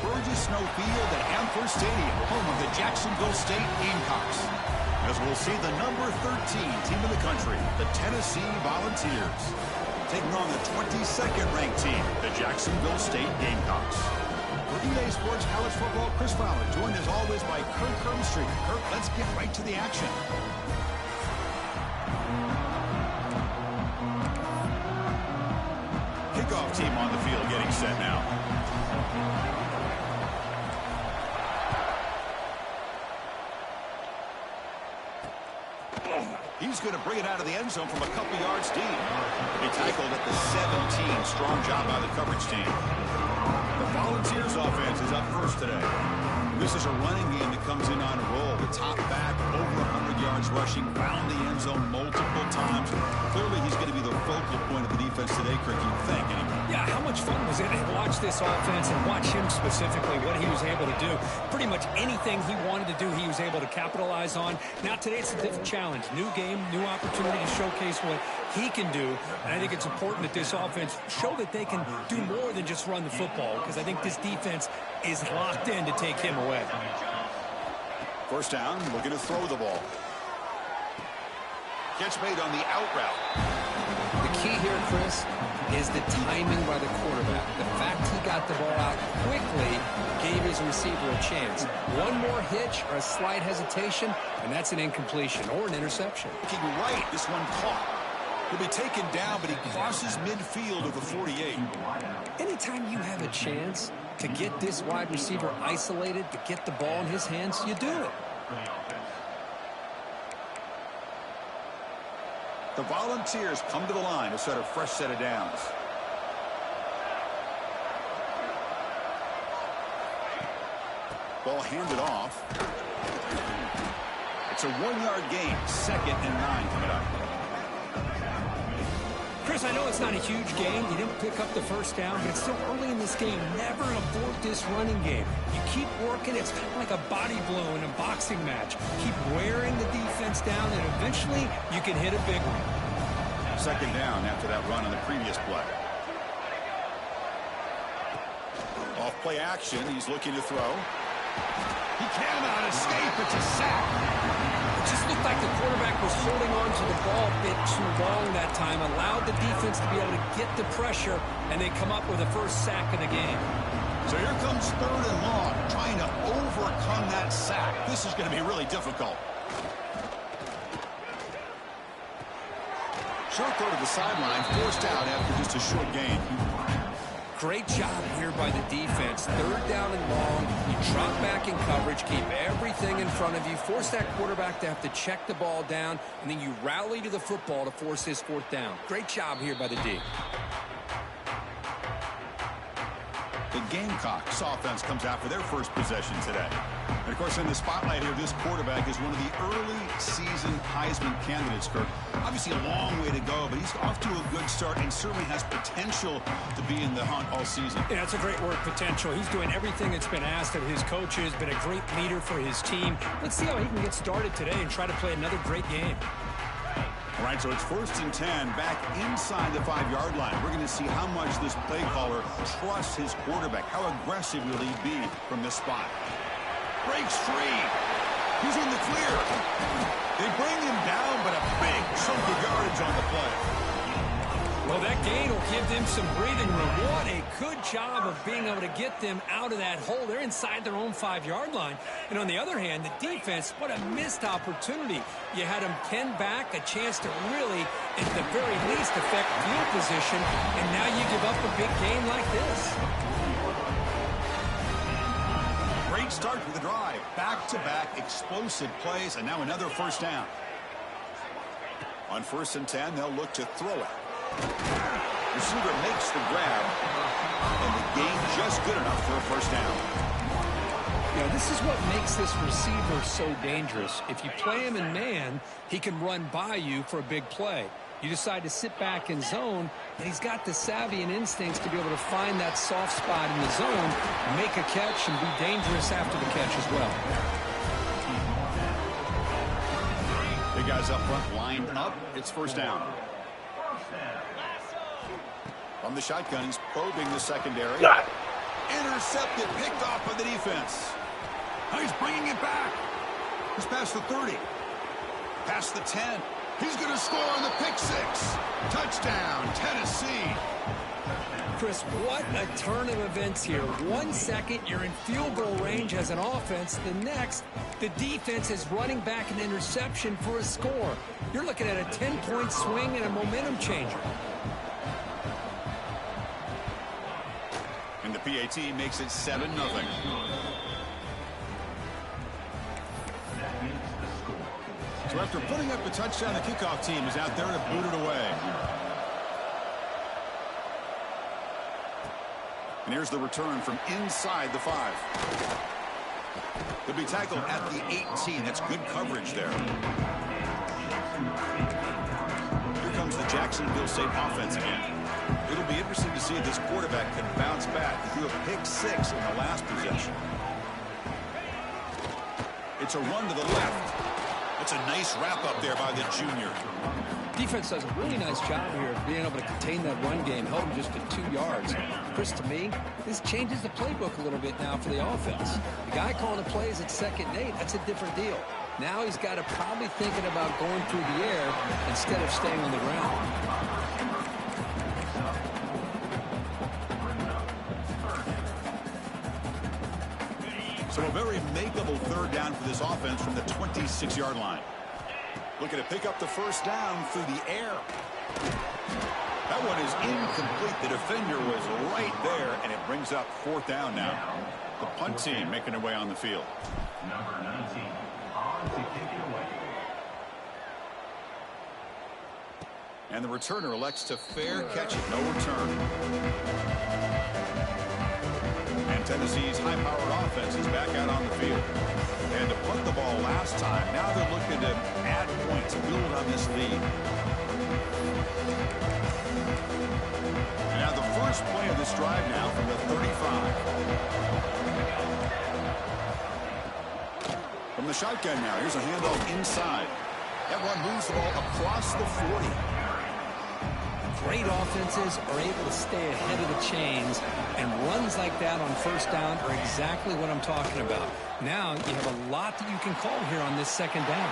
Burgess Snow Field at Amherst Stadium, home of the Jacksonville State Gamecocks. As we'll see the number 13 team in the country, the Tennessee Volunteers, taking on the 22nd ranked team, the Jacksonville State Gamecocks. For EA Sports College Football, Chris Fowler, joined as always by Kirk Hermstreet. Kirk, let's get right to the action. Kickoff team on the field getting set now. He's going to bring it out of the end zone from a couple yards deep. He tackled at the 17. Strong job by the coverage team. The Volunteers offense is up first today. This is a running game that comes in on a roll. The top back, over 100 yards rushing, found the end zone multiple times. Clearly, he's going to be the focal point of the defense today, Kirk, you think, anyway. Yeah, how much fun was it to watch this offense and watch him specifically, what he was able to do. Pretty much anything he wanted to do, he was able to capitalize on. Now, today it's a different challenge. New game, new opportunity to showcase what he can do. And I think it's important that this offense show that they can do more than just run the football, because I think this defense is locked in to take him away. First down, looking to throw the ball. Catch made on the out route. The key here, Chris, is the timing by the quarterback. The fact he got the ball out quickly gave his receiver a chance. One more hitch or a slight hesitation, and that's an incompletion or an interception. Looking right, this one caught. He'll be taken down, but he crosses midfield of the 48. Anytime you have a chance to get this wide receiver isolated, to get the ball in his hands, you do it. The Volunteers come to the line to set a fresh set of downs. Ball handed off. It's a 1-yard gain. 2nd and 9 coming up. Chris, I know it's not a huge game. You didn't pick up the first down, but it's still early in this game. Never abort this running game. You keep working. It's kind of like a body blow in a boxing match. Keep wearing the defense down, and eventually you can hit a big one. 2nd down after that run on the previous play. Off play action. He's looking to throw. He cannot escape. It's a sack. It just looked like the quarterback was holding on to the ball a bit too long that time, allowed the defense to be able to get the pressure, and they come up with a first sack of the game. So here comes 3rd and long, trying to overcome that sack. This is going to be really difficult. Short throw to the sideline, forced out after just a short gain. Great job here by the defense. 3rd down and long. You drop back in coverage, keep everything in front of you, force that quarterback to have to check the ball down, and then you rally to the football to force his 4th down. Great job here by the D. The Gamecocks offense comes out for their first possession today. And, of course, in the spotlight here, this quarterback is one of the early season Heisman candidates, Kirk. Obviously a long way to go, but he's off to a good start and certainly has potential to be in the hunt all season. Yeah, that's a great word, potential. He's doing everything that's been asked of his coaches, been a great leader for his team. Let's see how he can get started today and try to play another great game. All right, so it's 1st and 10 back inside the 5-yard line. We're going to see how much this play caller trusts his quarterback. How aggressive will he be from this spot? Breaks free. He's in the clear. They bring him down, but a big chunk of yardage on the play. Well, that gain will give them some breathing room. What a good job of being able to get them out of that hole. They're inside their own 5-yard line. And on the other hand, the defense, what a missed opportunity. You had them pinned back, a chance to really, at the very least, affect field position, and now you give up a big game like this. Great start for the drive. Back-to-back explosive plays, and now another 1st down. On 1st and 10, they'll look to throw it. Receiver makes the grab, and the gain just good enough for a 1st down. You know, this is what makes this receiver so dangerous. If you play him in man, he can run by you for a big play. You decide to sit back in zone, and he's got the savvy and instincts to be able to find that soft spot in the zone, make a catch, and be dangerous after the catch as well. Big guys up front lined up. It's 1st down. From the shotgun, he's probing the secondary. Intercepted, picked off by the defense. He's bringing it back. He's past the 30. Past the 10. He's going to score on the pick six. Touchdown, Tennessee. Chris, what a turn of events here. 1 second, you're in field goal range as an offense. The next, the defense is running back an interception for a score. You're looking at a 10-point swing and a momentum changer. And the PAT makes it 7-0. So after putting up a touchdown, the kickoff team is out there to boot it away. And here's the return from inside the 5. They'll be tackled at the 18. That's good coverage there. Here comes the Jacksonville State offense again. It'll be interesting to see if this quarterback can bounce back. He threw a pick 6 in the last possession. It's a run to the left. It's a nice wrap up there by the junior. Defense does a really nice job here of being able to contain that run game, held him just to 2 yards. Chris, to me, this changes the playbook a little bit now for the offense. The guy calling the plays at 2nd and 8, that's a different deal. Now he's got to probably thinking about going through the air instead of staying on the ground. So a very makeable 3rd down for this offense from the 26-yard line. Looking to pick up the 1st down through the air. That one is incomplete. The defender was right there, and it brings up 4th down now. The punt team making their way on the field. Number 19, on to kick it away. And the returner elects to fair catch it. No return. And Tennessee's high-powered offense is back out on the field. And to punt the ball last time, now they're looking to add points, build on this lead. And now the first play of this drive now from the 35. From the shotgun now, here's a handoff inside. That run moves the ball across the 40. Great offenses are able to stay ahead of the chains, and runs like that on 1st down are exactly what I'm talking about. Now you have a lot that you can call here on this 2nd down.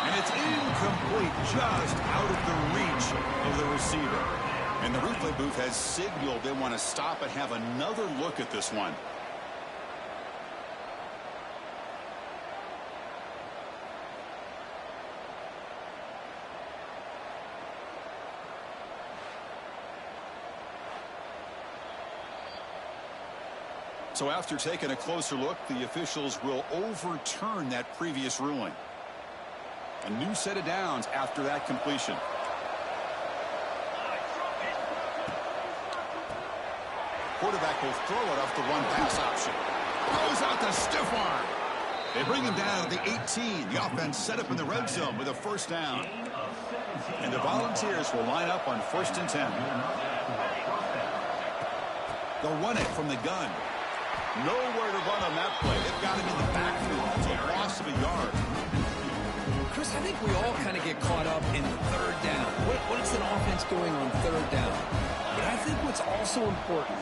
And it's incomplete, just out of the reach of the receiver. And the replay booth has signaled they want to stop and have another look at this one. So after taking a closer look, the officials will overturn that previous ruling. A new set of downs after that completion. Quarterback will throw it off the run-pass option. Throws out the stiff arm. They bring him down at the 18. The offense set up in the red zone with a 1st down. And the Volunteers will line up on 1st and 10. They'll run it from the gun. Nowhere to run on that play. They've got him in the backfield. It's a loss of a yard. Chris, I think we all kind of get caught up in 3rd down. What is an offense doing on 3rd down? But I think what's also important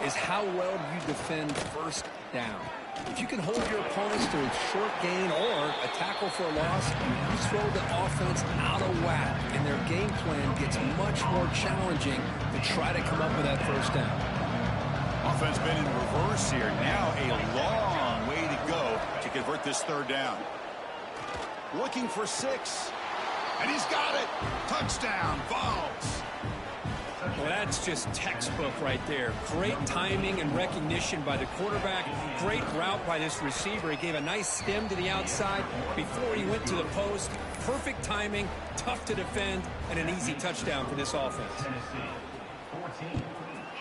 is how well you defend 1st down. If you can hold your opponents to a short gain or a tackle for a loss, you throw the offense out of whack, and their game plan gets much more challenging to try to come up with that 1st down. Offense been in reverse here. Now a long way to go to convert this 3rd down. Looking for 6. And he's got it. Touchdown, Vols. Well, that's just textbook right there. Great timing and recognition by the quarterback. Great route by this receiver. He gave a nice stem to the outside before he went to the post. Perfect timing, tough to defend, and an easy touchdown for this offense. Tennessee, 14,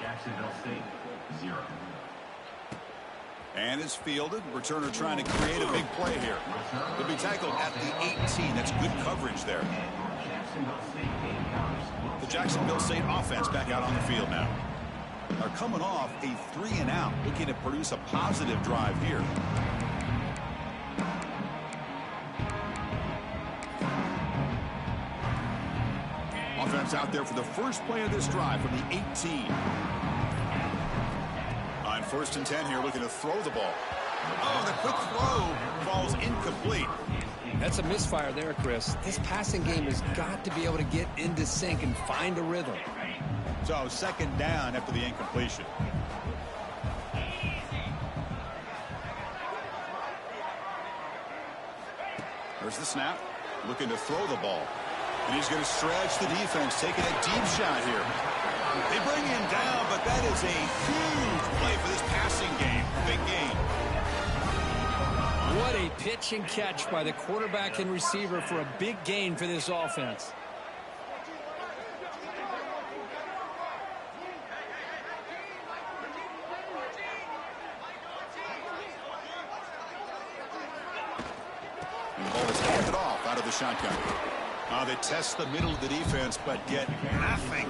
Jacksonville State, 0. And it's fielded. Returner trying to create a big play here. He'll be tackled at the 18. That's good coverage there. The Jacksonville State offense back out on the field now. Are coming off a 3-and-out, looking to produce a positive drive here. Offense out there for the first play of this drive from the 18. On First and 10 here, looking to throw the ball. Oh, the quick throw falls incomplete. That's a misfire there, Chris. This passing game has got to be able to get into sync and find a rhythm. So second down after the incompletion. There's the snap. Looking to throw the ball. And he's going to stretch the defense, taking a deep shot here. They bring him down, but that is a huge play for this passing game. Big game. What a pitch and catch by the quarterback and receiver for a big gain for this offense. And the ball is handed off out of the shotgun. They test the middle of the defense, but get nothing.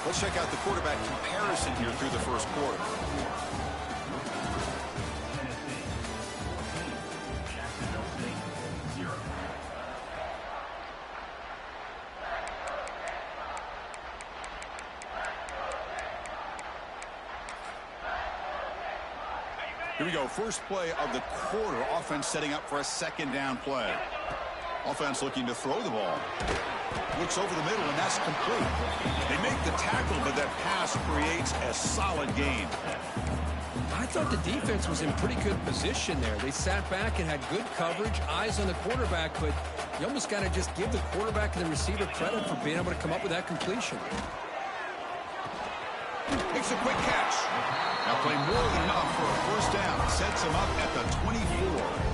Let's check out the quarterback comparison here through the first quarter. Here we go. First play of the quarter. Offense setting up for a second down play. Offense looking to throw the ball. Looks over the middle, and that's complete. They make the tackle, but that pass creates a solid gain. I thought the defense was in pretty good position there. They sat back and had good coverage, eyes on the quarterback, but you almost got to just give the quarterback and the receiver credit for being able to come up with that completion. Makes a quick catch. Now play more than enough for a first down. Sets him up at the 24.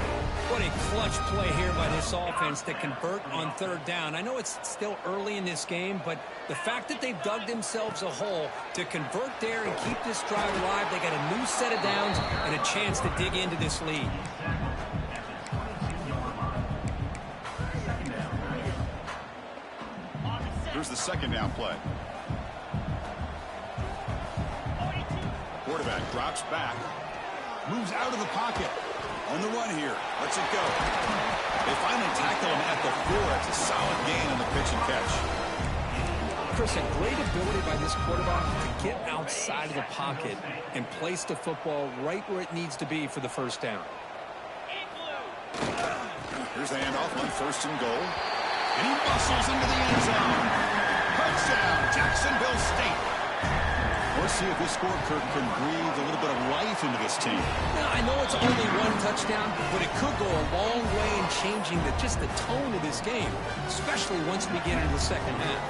What a clutch play here by this offense to convert on third down. I know it's still early in this game, but the fact that they've dug themselves a hole to convert there and keep this drive alive, they got a new set of downs and a chance to dig into this lead. Here's the second down play. Quarterback drops back, moves out of the pocket. On the run here. Lets it go. They finally tackle him at the 4. It's a solid gain on the pitch and catch. Chris, a great ability by this quarterback to get outside of the pocket and place the football right where it needs to be for the first down. Here's the handoff on first and goal. And he muscles into the end zone. Touchdown, Jacksonville State. Let's see if this score can breathe a little bit of life into this team. Now, I know it's only one touchdown, but it could go a long way in changing just the tone of this game, especially once we get into the second half.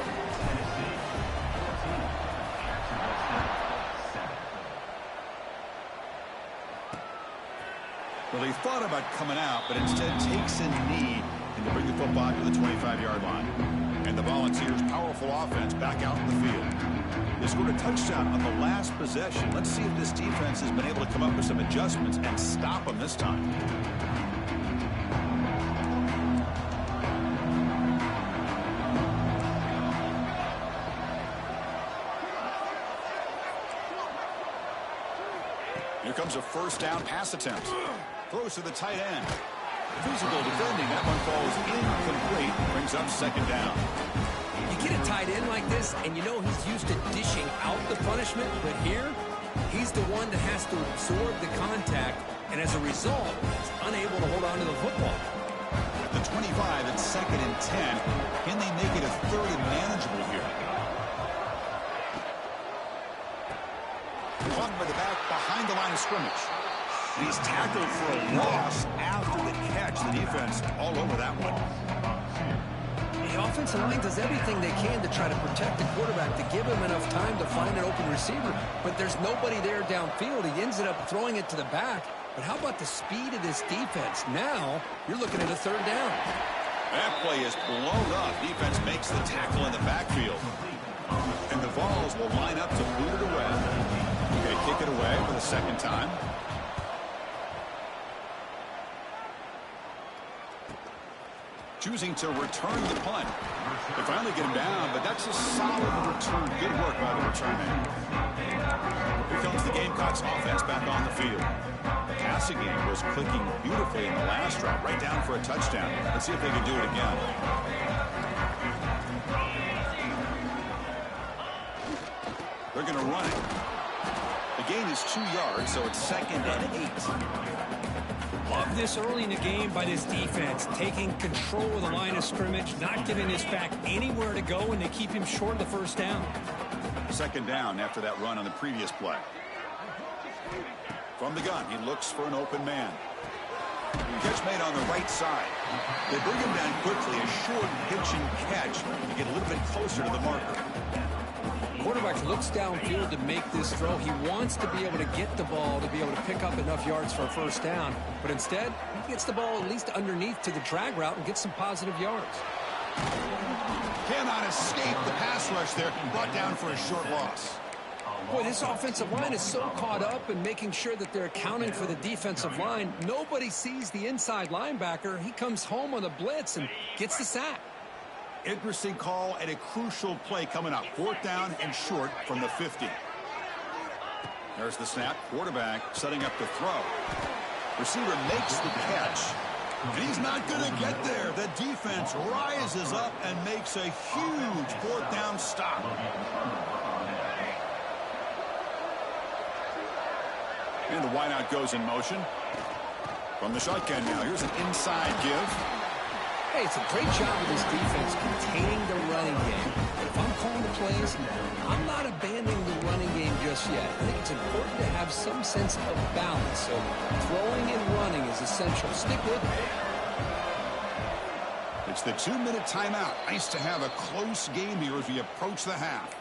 Well, he thought about coming out, but instead takes a knee and to bring the football to the 25-yard line. And the Volunteers' powerful offense back out in the field. They scored a touchdown on the last possession. Let's see if this defense has been able to come up with some adjustments and stop them this time. Here comes a first down pass attempt. Throws to the tight end. Physical defending. That one falls incomplete. Brings up second down. You get a tight end like this, and you know he's used to dishing out the punishment, but here, he's the one that has to absorb the contact, and as a result, he's unable to hold on to the football. At the 25, it's second and 10. Can they make it a third and manageable here? Caught by the back behind the line of scrimmage. And he's tackled for a loss after the catch. The defense all over that one. The offensive line does everything they can to try to protect the quarterback, to give him enough time to find an open receiver. But there's nobody there downfield. He ends up throwing it to the back. But how about the speed of this defense? Now you're looking at a third down. That play is blown up. Defense makes the tackle in the backfield. And the Vols will line up to boot it away. Okay, kick it away for the second time. Choosing to return the punt. They finally get him down, but that's a solid return. Good work by the return man. Here comes the Gamecocks offense back on the field. The passing game was clicking beautifully in the last drive, right down for a touchdown. Let's see if they can do it again. They're going to run it. The gain is 2 yards, so it's 2nd and 8. Love this early in the game by this defense, taking control of the line of scrimmage, not giving this back anywhere to go, and they keep him short of the first down. 2nd down after that run on the previous play. From the gun, he looks for an open man. Catch made on the right side. They bring him down quickly, a short pitch and catch to get a little bit closer to the marker. Quarterback looks downfield to make this throw. He wants to be able to get the ball to be able to pick up enough yards for a first down. But instead, he gets the ball at least underneath to the drag route and gets some positive yards. Cannot escape the pass rush there. Brought down for a short loss. Boy, this offensive line is so caught up in making sure that they're accounting for the defensive line. Nobody sees the inside linebacker. He comes home on the blitz and gets the sack. Interesting call at a crucial play coming up. 4th down and short from the 50. There's the snap. Quarterback setting up to throw. Receiver makes the catch. And he's not going to get there. The defense rises up and makes a huge 4th down stop. And the wideout goes in motion. From the shotgun now, here's an inside give. Hey, it's a great job of this defense containing the running game. But if I'm calling the plays, I'm not abandoning the running game just yet. I think it's important to have some sense of balance. So throwing and running is essential. Stick with it. It's the 2-minute timeout. Nice to have a close game here as we approach the half.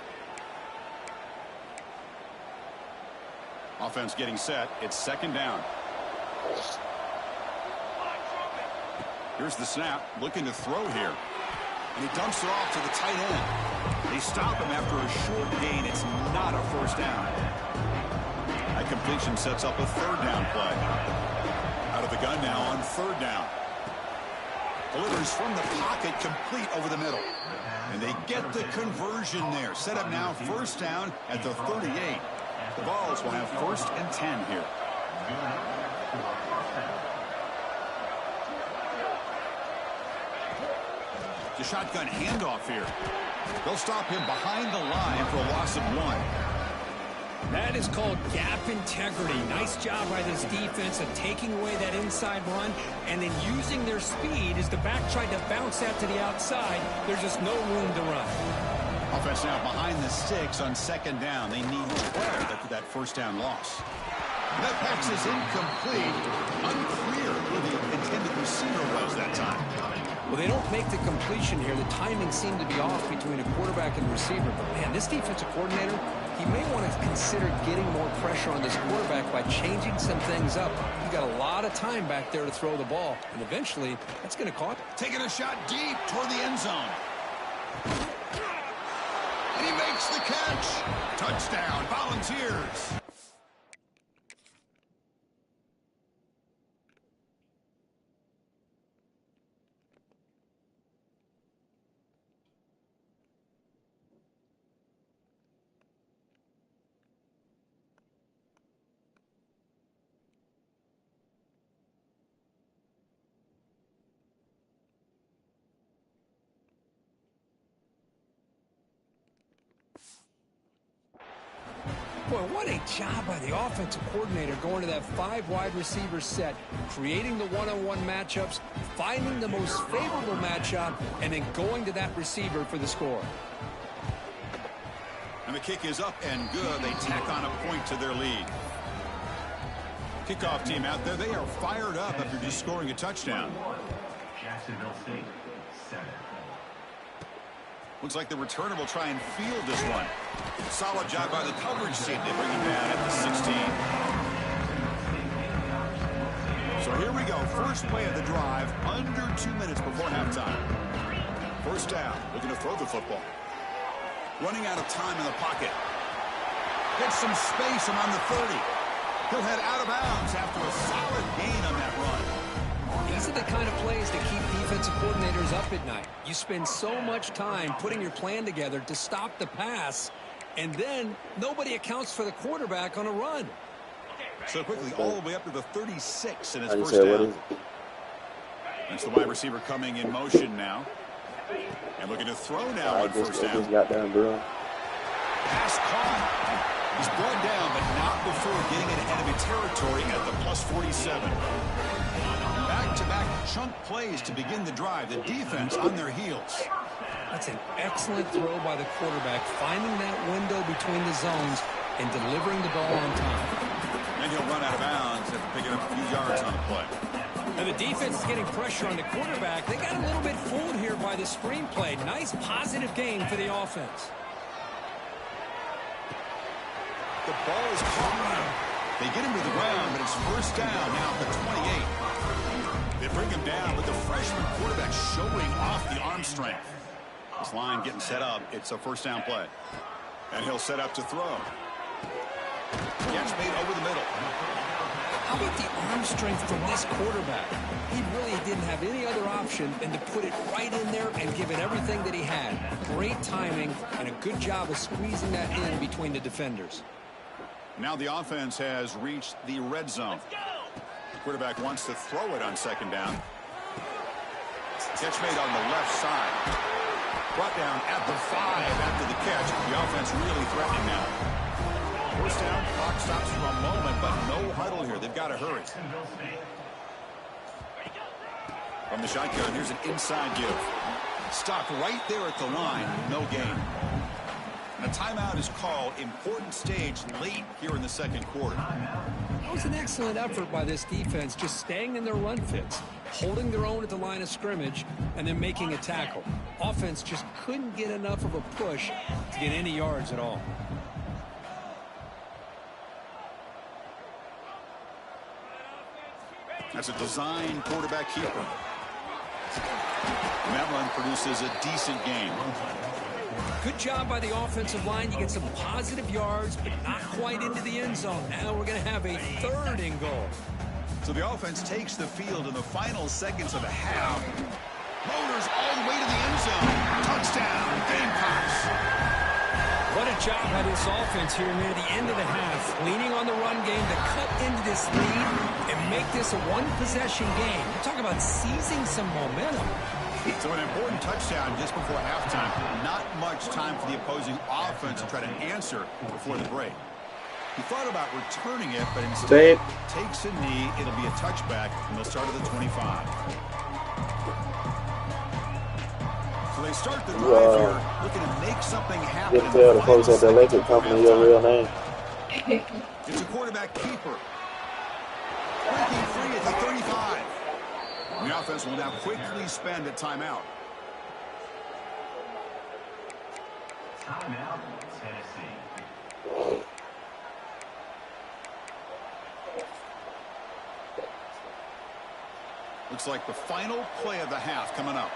Offense getting set. It's 2nd down. Here's the snap, looking to throw here. And he dumps it off to the tight end. They stop him after a short gain. It's not a first down. That completion sets up a 3rd down play. Out of the gun now on 3rd down. Delivers from the pocket, complete over the middle. And they get the conversion there. Set up now 1st down at the 38. The Vols will have 1st and 10 here. The shotgun handoff here. They'll stop him behind the line for a loss of 1. That is called gap integrity. Nice job by this defense of taking away that inside run and then using their speed as the back tried to bounce that to the outside. There's just no room to run. Offense now behind the sticks on 2nd down. They need 12 after that first down loss. That pass is incomplete. Unclear who the intended receiver was that time. Well, they don't make the completion here. The timing seemed to be off between a quarterback and receiver. But, man, this defensive coordinator, he may want to consider getting more pressure on this quarterback by changing some things up. He got a lot of time back there to throw the ball. And eventually, that's going to cost him. Taking a shot deep toward the end zone. And he makes the catch. Touchdown, Volunteers. Boy, what a job by the offensive coordinator going to that 5 wide receiver set, creating the one-on-one matchups, finding the most favorable matchup, and then going to that receiver for the score. And the kick is up and good. They tack on a point to their lead. Kickoff team out there. They are fired up after just scoring a touchdown. Jacksonville State, 7. Looks like the returner will try and field this one. Solid job by the coverage team. They bring him down at the 16. So here we go. First play of the drive, under 2 minutes before halftime. First down, looking to throw the football. Running out of time in the pocket. Gets some space around the 30. He'll head out of bounds after a solid gain on that run. These are the kind of plays that keep defensive coordinators up at night. You spend so much time putting your plan together to stop the pass, and then nobody accounts for the quarterback on a run. So quickly, all the way up to the 36 in his How you first say, what down. is it? That's the wide receiver coming in motion now. And looking to throw now I on first down. just got done, bro. Pass caught. He's brought down, but not before getting in enemy territory at the plus 47. Back-to-back chunk plays to begin the drive. The defense on their heels. That's an excellent throw by the quarterback, finding that window between the zones and delivering the ball on time. And he'll run out of bounds after picking up a few yards on the play. Now the defense is getting pressure on the quarterback. They got a little bit fooled here by the screen play. Nice positive gain for the offense. The ball is caught. They get him to the ground, but it's first down now at the 28. They bring him down with the freshman quarterback showing off the arm strength. This line getting set up. It's a first down play. And he'll set up to throw. Catch made over the middle. How about the arm strength from this quarterback? He really didn't have any other option than to put it right in there and give it everything that he had. Great timing and a good job of squeezing that in between the defenders. Now the offense has reached the red zone. The quarterback wants to throw it on second down. Catch made on the left side. Brought down at the 5 after the catch. The offense really threatening now. First down, clock stops for a moment, but no huddle here. They've got to hurry. From the shotgun, here's an inside give. Stopped right there at the line. No gain. And a timeout is called. Important stage late here in the second quarter. That was an excellent effort by this defense, just staying in their run fits, holding their own at the line of scrimmage, and then making a tackle. Offense just couldn't get enough of a push to get any yards at all. That's a design quarterback keeper. And that run produces a decent gain. Good job by the offensive line. You get some positive yards, but not quite into the end zone. Now we're going to have a third and goal. So the offense takes the field in the final seconds of the half. Motors all the way to the end zone. Touchdown, Gamecocks. What a job by this offense here near the end of the half, leaning on the run game to cut into this lead and make this a one-possession game. We're talking about seizing some momentum. So an important touchdown just before halftime. Not much time for the opposing offense to try to answer before the break. He thought about returning it, but instead takes a knee. It'll be a touchback, and they'll start at the 25. So they start the drive here, looking to make something happen. You can tell the folks at the electric company your real name. It's a quarterback keeper. Breaking free at the 35. The offense will now quickly spend a timeout. Timeout, Tennessee. Looks like the final play of the half coming up.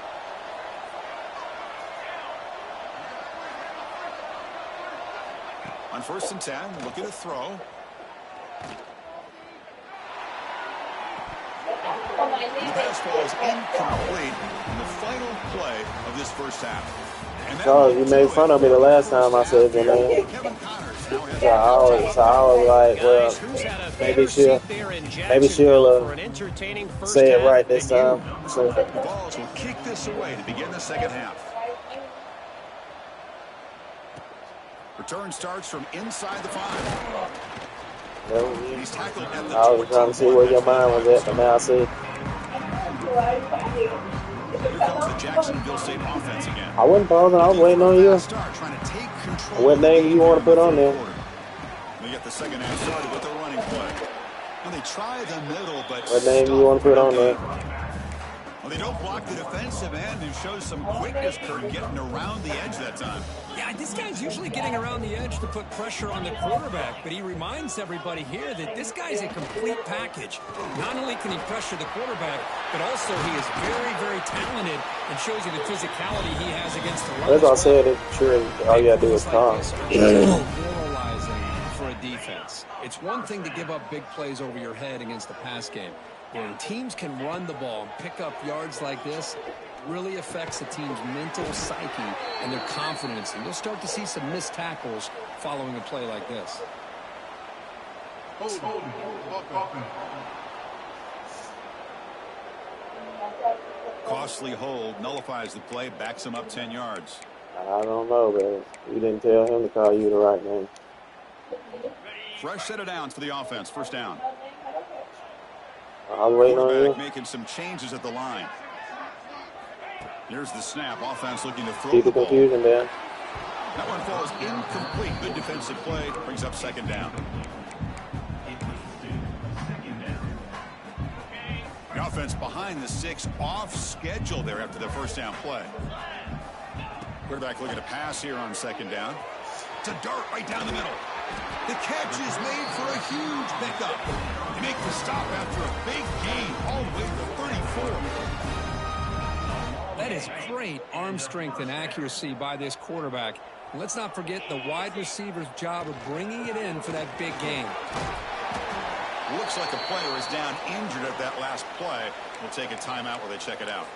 On 1st and 10, looking to throw. The pass falls incomplete in the final play of this first half. And Charles, you made fun of me the last time I said your name. Kevin Connors now has So I was like, well, maybe she'll say it right this time. So, the Vols will kick this away to begin the second half. Return starts from inside the 5. He's tackled at the I was trying to see where your mind was at, but now I see. Here comes the Jacksonville State offense again. I wasn't pausing. I was waiting on you. Trying to take control. What name you want to put on there? We get the second half started with the running play. And they try the middle, but What name you want to put on there? Well, they don't block the defensive end and shows some quickness, Kurt, getting around the edge that time. Yeah, this guy's usually getting around the edge to put pressure on the quarterback, but he reminds everybody here that this guy's a complete package. Not only can he pressure the quarterback, but also he is very, very talented and shows you the physicality he has against the run. As I said, it's sure all you got to do is talk. Demoralizing for a defense. It's one thing to give up big plays over your head against the pass game. When teams can run the ball and pick up yards like this, it really affects the team's mental psyche and their confidence. And you'll start to see some missed tackles following a play like this. Costly hold nullifies the play, backs him up 10 yards. I don't know, but you didn't tell him to call you the right name. Fresh set of downs for the offense. First down. I was waiting on you. Making some changes at the line. Here's the snap. Offense looking to throw Keep the the ball. confusion, man. That one falls incomplete. Good defensive play. Brings up second down. The offense behind the 6, off schedule there after the first down play. Quarterback looking to pass here on second down. It's a dart right down the middle. The catch is made for a huge pickup. They make the stop after a big gain all the way to 34. That is great arm strength and accuracy by this quarterback. Let's not forget the wide receiver's job of bringing it in for that big gain. Looks like a player is down injured at that last play. We'll take a timeout while they check it out.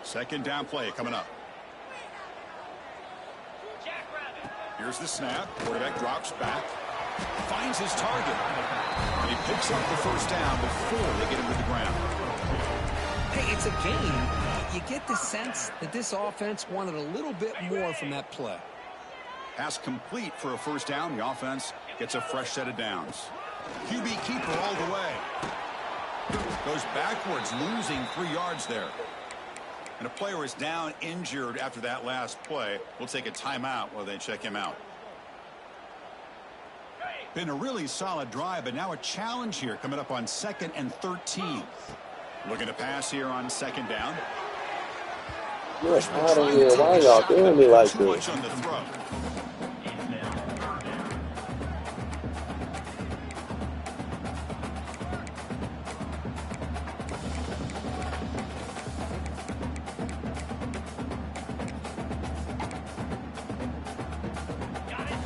Second down play coming up. Here's the snap. Quarterback drops back. Finds his target. And he picks up the first down before they get him to the ground. Hey, it's a gain. You get the sense that this offense wanted a little bit more from that play. Pass complete for a first down. The offense gets a fresh set of downs. QB keeper all the way. Goes backwards, losing 3 yards there. And a player is down injured after that last play. We'll take a timeout while they check him out. Been a really solid drive, but now a challenge here coming up on 2nd and 13. Looking to pass here on second down. You're out of here. Why y'all doing me like Too this? much on the throw.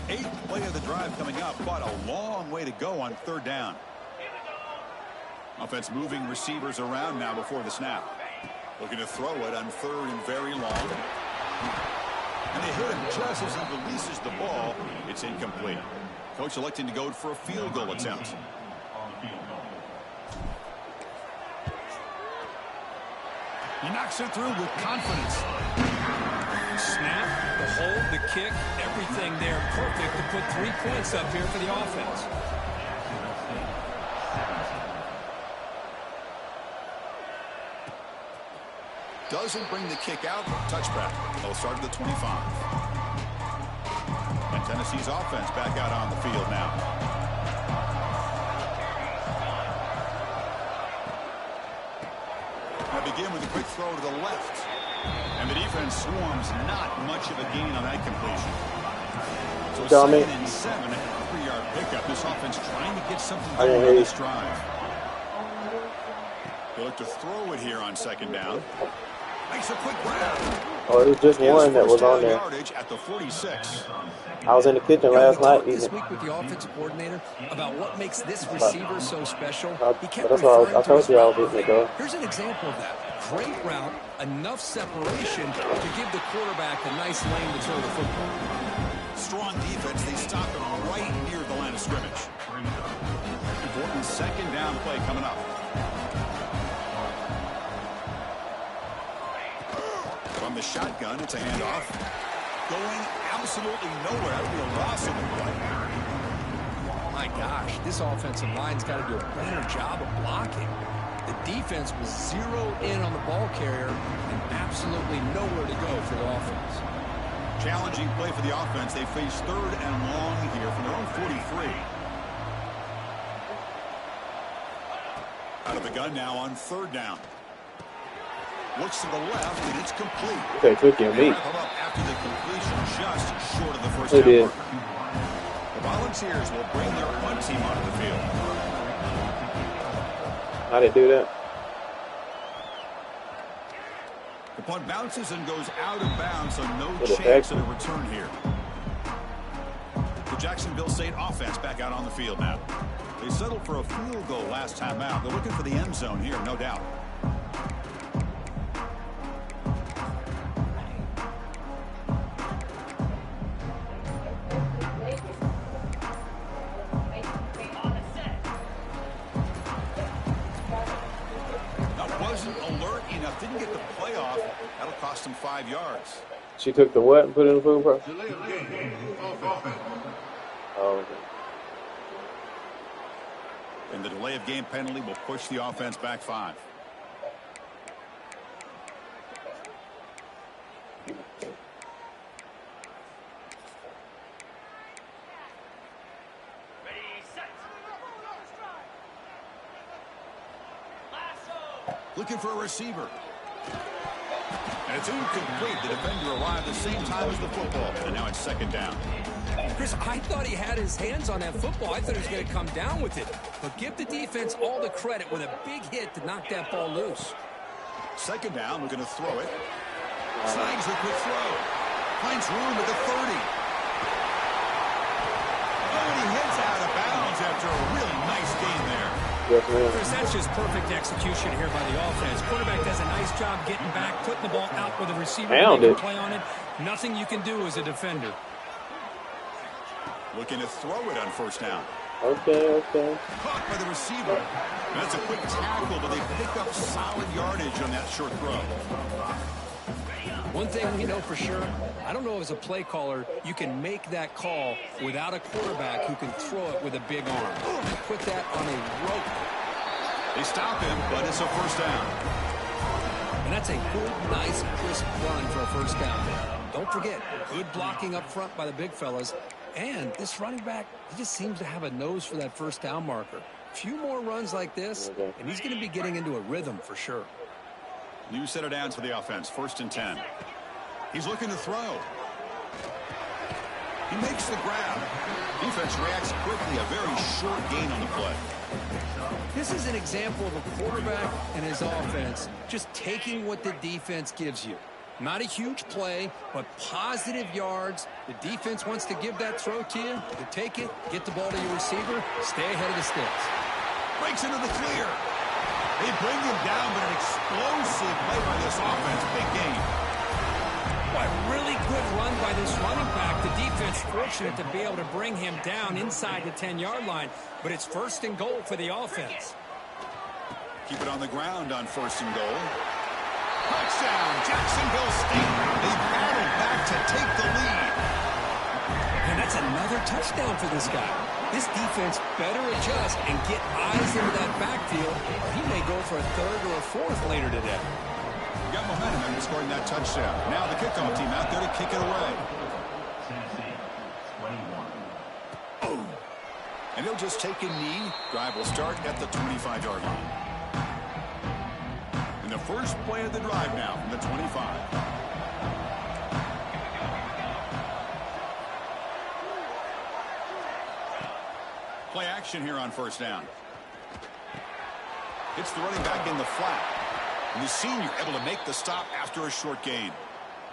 Eighth play of the drive coming up, but a long way to go on third down. Offense moving receivers around now before the snap. Looking to throw it on third and very long. And they hit him just as he releases the ball. It's incomplete. Coach electing to go for a field goal attempt. He knocks it through with confidence. Snap, the hold, the kick, everything there perfect to put 3 points up here for the offense. Doesn't bring the kick out. Touchback. They'll start at the 25. And Tennessee's offense back out on the field now. Now begin with a quick throw to the left. And the defense swarms not much of a gain on that completion. So second and 7, a 3-yard pickup. This offense trying to get something going on this drive. They look to throw it here on second down. Makes a quick grab. Oh, it was just one that was on there. At the 46. I was in the kitchen last night eating. This week with the offensive coordinator about what makes this receiver so special. He kept That's why referring I to told his you I was route eating it, though. Here's an example of that. Great route, enough separation to give the quarterback a nice lane to throw the football. Strong defense. They stop him right near the line of scrimmage. Important second down play coming up. From the shotgun, it's a handoff. Going absolutely nowhere. That would be a loss of the play. My gosh, this offensive line's got to do a better job of blocking. The defense was zeroed in on the ball carrier and absolutely nowhere to go for the offense. Challenging play for the offense. They face third and long here from their own 43. Out of the gun now on third down. Looks to the left, and it's complete. Okay, took your meat. Wrap him up after the completion, just short of the first They down did. mark. The Volunteers will bring their punt team onto the field. How did do that? The punt bounces and goes out of bounds, so no Little chance heck. at a return here. The Jacksonville State offense back out on the field now. They settled for a field goal last time out. They're looking for the end zone here, no doubt. enough, didn't get the play off. That'll cost him 5 yards. She took the what and put it in the food, bro? Oh, okay. And the delay of game penalty will push the offense back 5. Looking for a receiver. And it's incomplete. The defender arrived the same time as the football. And now it's second down. Chris, I thought he had his hands on that football. I thought he was going to come down with it. But give the defense all the credit with a big hit to knock that ball loose. Second down, we're going to throw it. Snags the quick throw. Finds room at the 30. And he heads out of bounds after a really nice gain there. Yes, ma'am. Chris, that's just perfect execution here by the offense. Quarterback does a nice job getting back, putting the ball out with a receiver making a play on it. Nothing you can do as a defender. Looking to throw it on first down. Okay. Caught by the receiver. That's a quick tackle, but they pick up solid yardage on that short throw. One thing we know for sure, I don't know as a play caller, you can make that call without a quarterback who can throw it with a big arm. Put that on a rope. They stop him, but it's a first down. And that's a good, nice, crisp run for a first down. Don't forget, good blocking up front by the big fellas. And this running back, he just seems to have a nose for that first down marker. A few more runs like this, and he's going to be getting into a rhythm for sure. New set of downs for the offense, 1st and 10. He's looking to throw. He makes the grab. Defense reacts quickly, a very short gain on the play. This is an example of a quarterback and his offense just taking what the defense gives you. Not a huge play, but positive yards. The defense wants to give that throw to you. You take it, get the ball to your receiver, stay ahead of the sticks. Breaks into the clear. They bring him down, but an explosive play by this offense. Big game. What really good run by this running back. The defense fortunate to be able to bring him down inside the 10-yard line, but it's 1st and goal for the offense. Keep it on the ground on 1st and goal. Touchdown, Jacksonville State. They battled back to take the lead. And that's another touchdown for this guy. This defense better adjust and get eyes into that backfield. He may go for a 3rd or a 4th later today. Got momentum and scoring that touchdown. Now the kickoff team out there to kick it away. Tennessee, 21. And he'll just take a knee. Drive will start at the 25-yard line. And the first play of the drive now from the 25. Play action here on 1st down. It's the running back in the flat. And the senior able to make the stop after a short gain.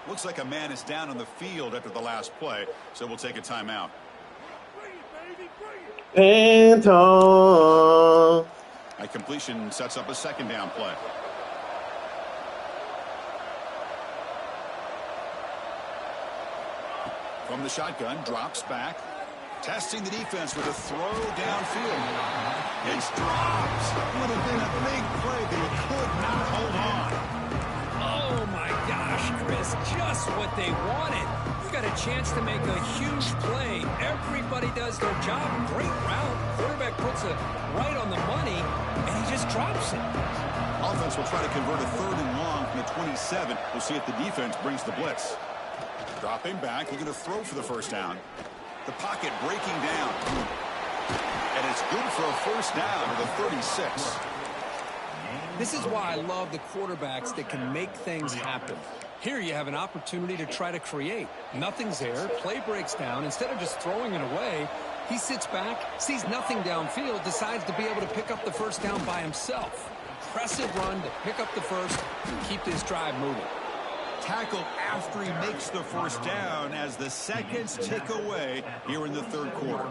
Looks like a man is down on the field after the last play, so we'll take a timeout. Panton. That completion sets up a 2nd down play. From the shotgun, drops back. Testing the defense with a throw downfield. It's dropped. Would have been a big play, but he could not hold on. Oh, my gosh, Chris, just what they wanted. You got a chance to make a huge play. Everybody does their job. Great route. Quarterback puts it right on the money, and he just drops it. Offense will try to convert a 3rd and long from the 27. We'll see if the defense brings the blitz. Dropping back, looking to throw for the 1st down. The pocket breaking down. And it's good for a 1st down to the 36. This is why I love the quarterbacks that can make things happen. Here you have an opportunity to try to create. Nothing's there. Play breaks down. Instead of just throwing it away, he sits back, sees nothing downfield, decides to be able to pick up the 1st down by himself. Impressive run to pick up the 1st and keep this drive moving. Tackled after he makes the 1st down as the seconds tick away here in the 3rd quarter.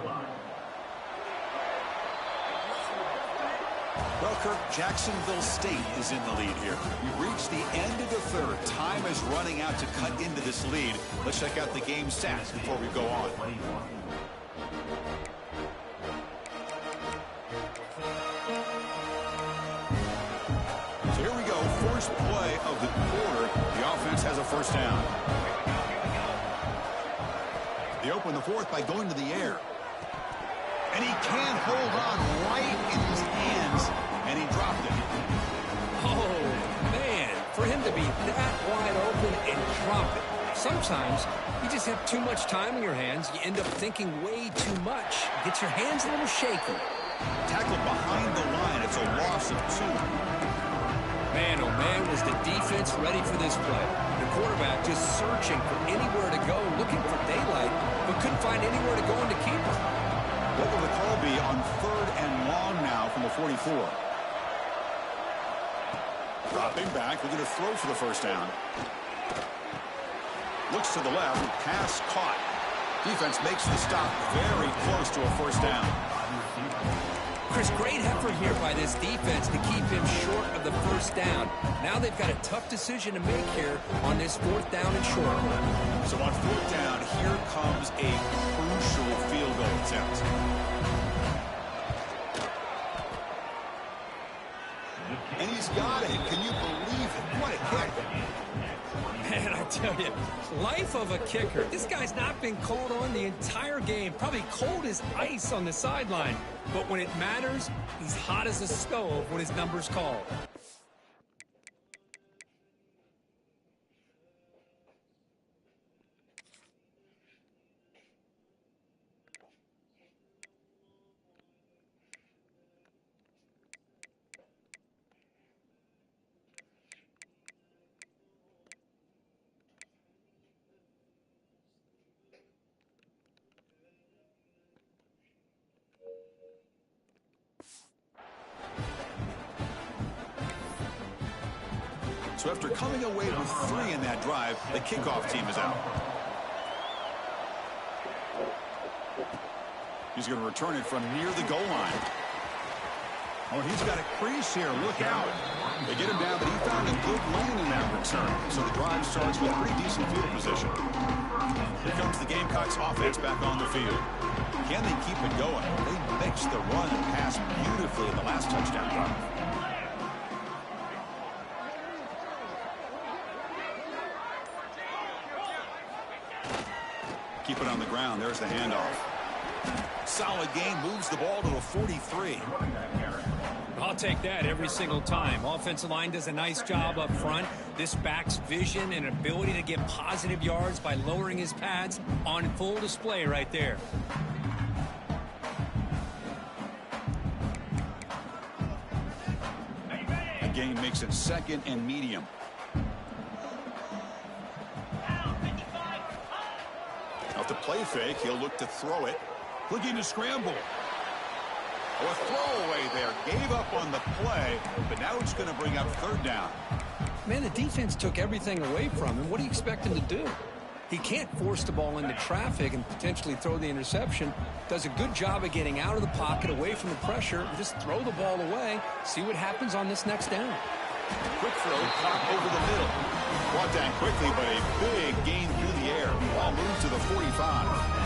Well, Kirk, Jacksonville State is in the lead here. We've reached the end of the 3rd. Time is running out to cut into this lead. Let's check out the game stats before we go on. So here we go, first play of the quarter, the offense has a first down. They open the fourth by going to the air. And he can't hold on right in his hands, and he dropped it. Oh, man, for him to be that wide open and drop it. Sometimes you just have too much time in your hands. You end up thinking way too much. Get your hands a little shaky. Tackled behind the line. It's a loss of 2. Man, oh man, was the defense ready for this play. The quarterback just searching for anywhere to go, looking for daylight, but couldn't find anywhere to go in the keeper. What will the call be on 3rd and long now from the 44? Dropping back, looking to throw for the first down. Looks to the left, pass caught. Defense makes the stop very close to a first down. Chris, great effort here by this defense to keep him short of the first down. Now they've got a tough decision to make here on this 4th down and short. So on 4th down, here comes a crucial field goal attempt. And he's got it. Can you believe it? What a kick. Man, I tell you, life of a kicker. This guy's not been called on the entire game. Probably cold as ice on the sideline. But when it matters, he's hot as a stove when his number's called. So after coming away with 3 in that drive, the kickoff team is out. He's going to return it from near the goal line. Oh, he's got a crease here. Look out. They get him down, but he found a good lane in that return. So the drive starts with pretty decent field position. Here comes the Gamecocks offense back on the field. Can they keep it going? They mixed the run and pass beautifully in the last touchdown drive. Keep it on the ground. There's the handoff. Solid gain, moves the ball to a 43. I'll take that every single time. Offensive line does a nice job up front. This back's vision and ability to get positive yards by lowering his pads on full display right there. The gain makes it 2nd and medium. Off the play fake, he'll look to throw it. Looking to scramble. Oh, a throwaway there. Gave up on the play, but now it's going to bring up 3rd down. Man, the defense took everything away from him. What do you expect him to do? He can't force the ball into traffic and potentially throw the interception. Does a good job of getting out of the pocket, away from the pressure, and just throw the ball away. See what happens on this next down. Quick throw, caught over the middle. Brought down quickly, but a big gain through the air. Ball moved to the 45.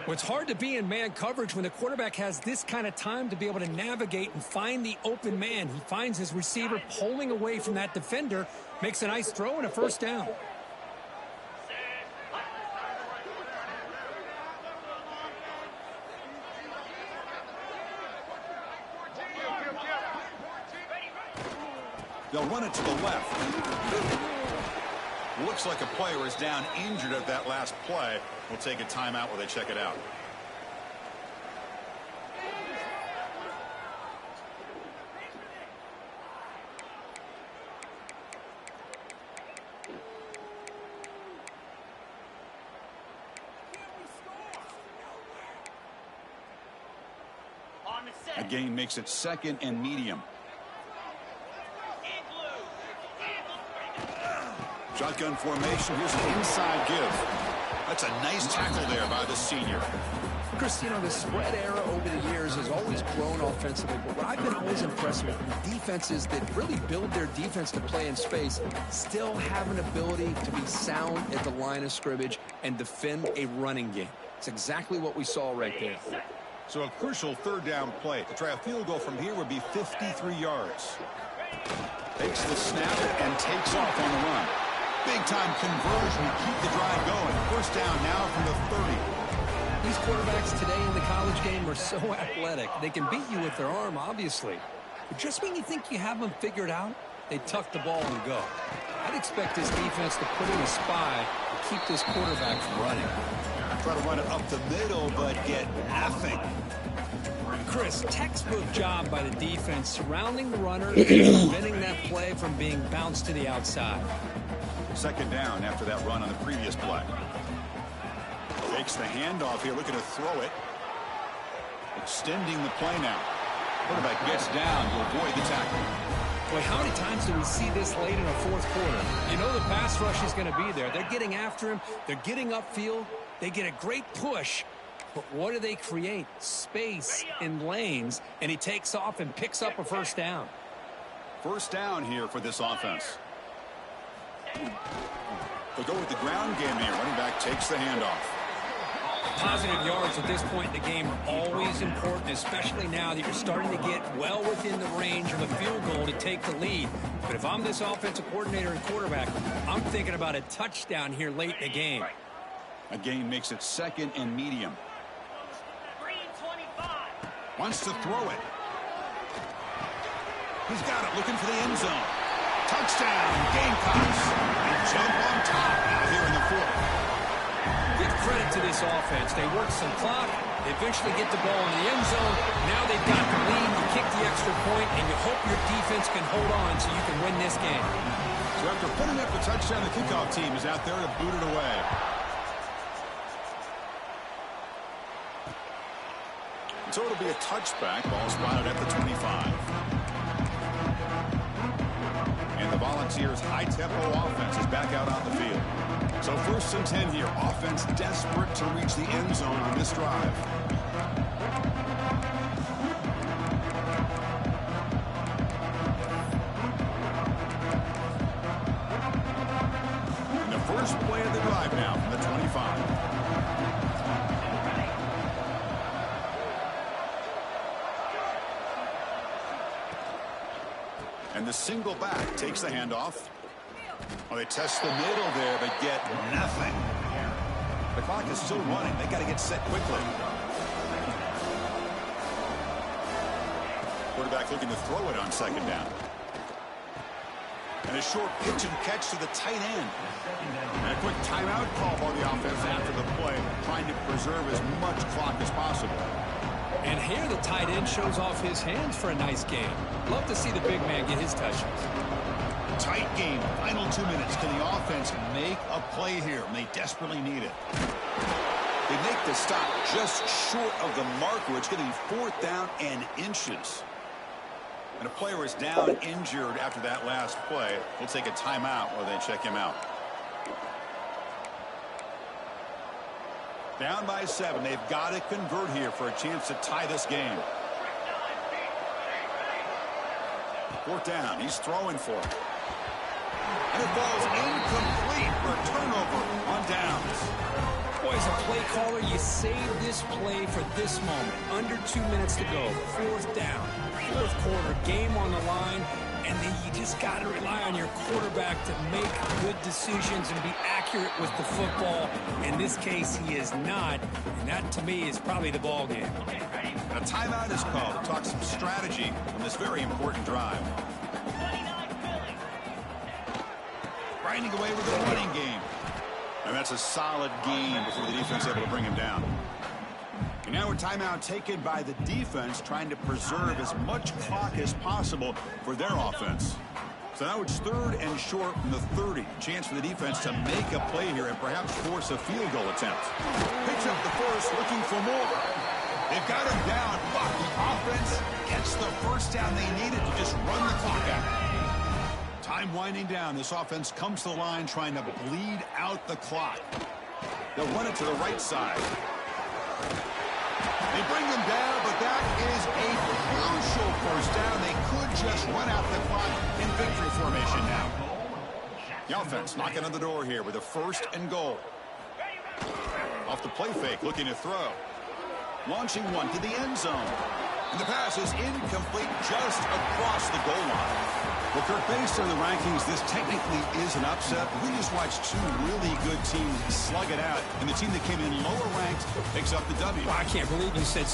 Well, it's hard to be in man coverage when the quarterback has this kind of time to be able to navigate and find the open man. He finds his receiver pulling away from that defender, makes a nice throw and a first down. They'll run it to the left. Looks like a player is down injured at that last play. We'll take a timeout while they check it out. A gain makes it 2nd and medium. Shotgun formation. Here's an inside give. That's a nice tackle there by the senior. Chris, you know, the spread era over the years has always grown offensively, but what I've been always impressed with defenses that really build their defense to play in space still have an ability to be sound at the line of scrimmage and defend a running game. It's exactly what we saw right there. So a crucial third down play. To try a field goal from here would be 53 yards. Takes the snap and takes off on the run. Big-time conversion to keep the drive going. First down now from the 30. These quarterbacks today in the college game are so athletic. They can beat you with their arm, obviously. But just when you think you have them figured out, they tuck the ball and go. I'd expect this defense to put in a spy to keep this quarterback from running. Try to run it up the middle, but get nothing. Chris, textbook job by the defense surrounding the runner and preventing that play from being bounced to the outside. Second down after that run on the previous play. Takes the handoff here, looking to throw it. Extending the play now. Quarterback gets down to avoid the tackle. Boy, how many times do we see this late in a fourth quarter? You know the pass rush is going to be there. They're getting after him. They're getting upfield. They get a great push. But what do they create? Space in lanes. And he takes off and picks up a first down. First down here for this offense. They'll go with the ground game here. Running back takes the handoff. Positive yards at this point in the game are always important, especially now that you're starting to get well within the range of a field goal to take the lead. But if I'm this offensive coordinator and quarterback, I'm thinking about a touchdown here late in the game. A gain makes it second and medium. Wants to throw it. He's got it, looking for the end zone. Touchdown, Gamecocks. And jump on top now here in the fourth. Give credit to this offense. They work some clock. They eventually get the ball in the end zone. Now they've got the lead. You kick the extra point, and you hope your defense can hold on so you can win this game. So after putting up the touchdown, the kickoff team is out there to boot it away. So it'll be a touchback. Ball spotted at the 25. And the Volunteers' high-tempo offense is back out on the field. So 1st and 10 here. Offense desperate to reach the end zone on this drive. And the first play of the drive now from the 25. And the single back takes the handoff. Well, they test the middle there, but get nothing. The clock is still running. They got to get set quickly. Quarterback looking to throw it on second down. And a short pitch and catch to the tight end. And a quick timeout call by the offense after the play, trying to preserve as much clock as possible. And here the tight end shows off his hands for a nice game. Love to see the big man get his touches. Tight game. Final 2 minutes. Can the offense make a play here? And they desperately need it. They make the stop just short of the marker. It's going to be 4th down and inches. And a player is down injured after that last play. We'll take a timeout while they check him out. Down by 7. They've got to convert here for a chance to tie this game. 4th down. He's throwing for it. And it falls incomplete for a turnover on downs. Boy, as a play caller, you save this play for this moment. Under 2 minutes to go. 4th down. 4th quarter. Game on the line. And then you just got to rely on your quarterback to make good decisions and be accurate with the football. In this case, he is not. And that, to me, is probably the ball game. And a timeout is called to talk some strategy on this very important drive. Grinding away with the running game. And that's a solid game before the defense able to bring him down. And now a timeout taken by the defense, trying to preserve as much clock as possible for their offense. So now it's 3rd and short from the 30. Chance for the defense to make a play here and perhaps force a field goal attempt. Picks up the force, looking for more. They've got him down, but the offense gets the first down they needed to just run the clock out. Time winding down. This offense comes to the line trying to bleed out the clock. They'll run it to the right side. They bring them down, but that is a crucial first down. They could just run out the clock in victory formation now. The offense knocking on the door here with a 1st and goal. Off the play fake, looking to throw. Launching one to the end zone. And the pass is incomplete just across the goal line. Well, Kirk, based on the rankings, this technically is an upset. We just watched two really good teams slug it out, and the team that came in lower ranked picks up the W. Well, I can't believe you said